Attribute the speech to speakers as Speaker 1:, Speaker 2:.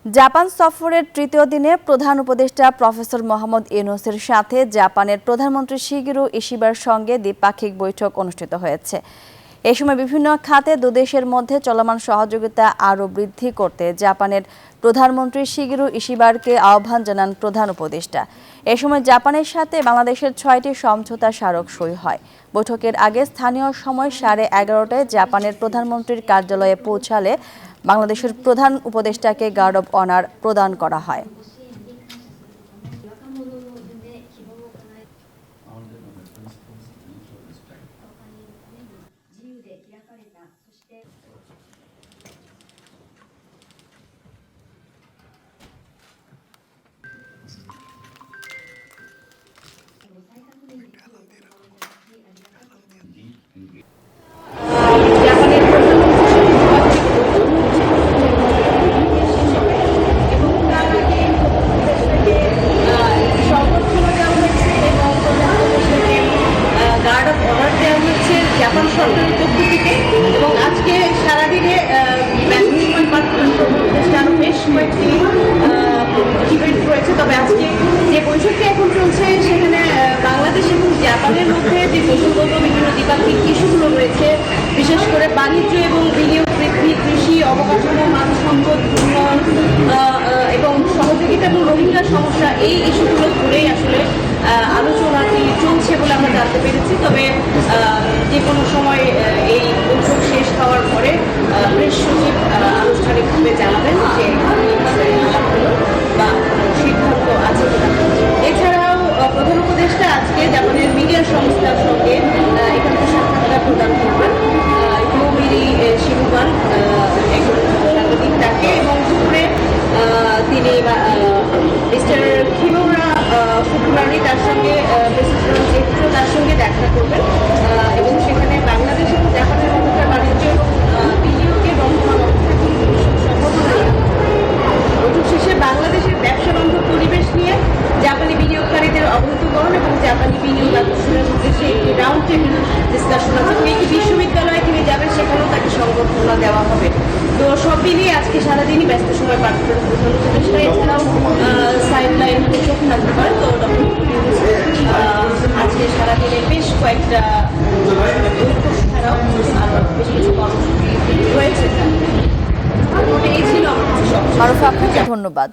Speaker 1: Japan সফরের তৃতীয় দিনে প্রধান উপদেষ্টা প্রফেসর মোহাম্মদ ইউনূসের সাথে জাপানের প্রধানমন্ত্রী শিগেরু ইশিবার সঙ্গে দ্বিপাক্ষিক বৈঠক অনুষ্ঠিত হয়েছে। এ সময় বিভিন্ন খাতে দুদেশের মধ্যে চলমান সহযোগিতা আরও বৃদ্ধি করতে জাপানের প্রধানমন্ত্রী শিগেরু ইশিবারকে আহ্বান জানান প্রধান উপদেষ্টা। এ সময় জাপানের সাথে বাংলাদেশের 6টি সমঝোতা স্মারক সই হয়। বৈঠকের আগে স্থানীয় সময় 11:30টায় জাপানের প্রধানমন্ত্রীর কার্যালয়ে পৌঁছালে বাংলাদেশের প্রধান উপদেষ্টাকে গার্ড অব অনার প্রদান করা হয়।
Speaker 2: জাপান সরকারের পক্ষ থেকে এবং আজকে সারাদিনে আরো বেশ কয়েকটি ইভেন্ট রয়েছে। তবে আজকে যে বৈঠকটি এখন চলছে সেখানে বাংলাদেশ এবং জাপানের মধ্যে যে কৌশলগত বিভিন্ন দ্বিপাক্ষিক ইস্যুগুলো রয়েছে, বিশেষ করে বাণিজ্য এবং বিনিয়োগ বৃদ্ধি, কৃষি, অবকাঠামো, মানব সম্পদ উন্নয়ন এবং সহযোগিতা এবং রোহিঙ্গা সমস্যা, এই ইস্যুগুলো ধরেই আসলে আলোচনাটি চলছে বলে আমরা জানতে পেরেছি। তবে যে কোনো সময় এই বৈঠক শেষ হওয়ার পরে প্রেস সচিব আনুষ্ঠানিকভাবে জানাবেন যে বা সিদ্ধান্ত আছে কিনা। এছাড়াও প্রধান উপদেষ্টা আজকে জাপানের মিডিয়া সংস্থার সঙ্গে এখানে সাক্ষাৎকার প্রদান করবেন। ইউমিরি শিবুবান একজন সাংবাদিক তাকে এবং দুপুরে তিনি মিস্টার খিমোরা ফুকুরানি তার সঙ্গে তার সঙ্গে দেখা করবেন এবং সেখানে বাংলাদেশ এবং জাপানের মধ্যকার বাণিজ্য বিনিয়োগকে বর্তমান বৈঠক শেষে বাংলাদেশের ব্যবসা বান্ধব পরিবেশ নিয়ে জাপানি বিনিয়োগকারীদের অবহিতকরণ এবং জাপানি বিনিয়োগ আকর্ষণের উদ্দেশ্যে একটি রাউন্ড টেবিল ডিসকাশন আছে। একটি বিশ্ববিদ্যালয়ে তিনি যাবেন, সেখানেও তাকে সংবর্ধনা দেওয়া হবে। তো সব মিলিয়ে আজকে সারাদিনই ব্যস্ত সময় পার করেন প্রধান উপদেষ্টা। এছাড়াও সাইড লাইন বৈঠক থাকতে পারে। তো আজকে সারাদিনে বেশ কয়েকটা বৈঠক ছাড়াও আরও বেশ কিছু কর্মসূচি রয়েছে। এই ছিল আমার
Speaker 1: মারুফা, আপনাকে ধন্যবাদ।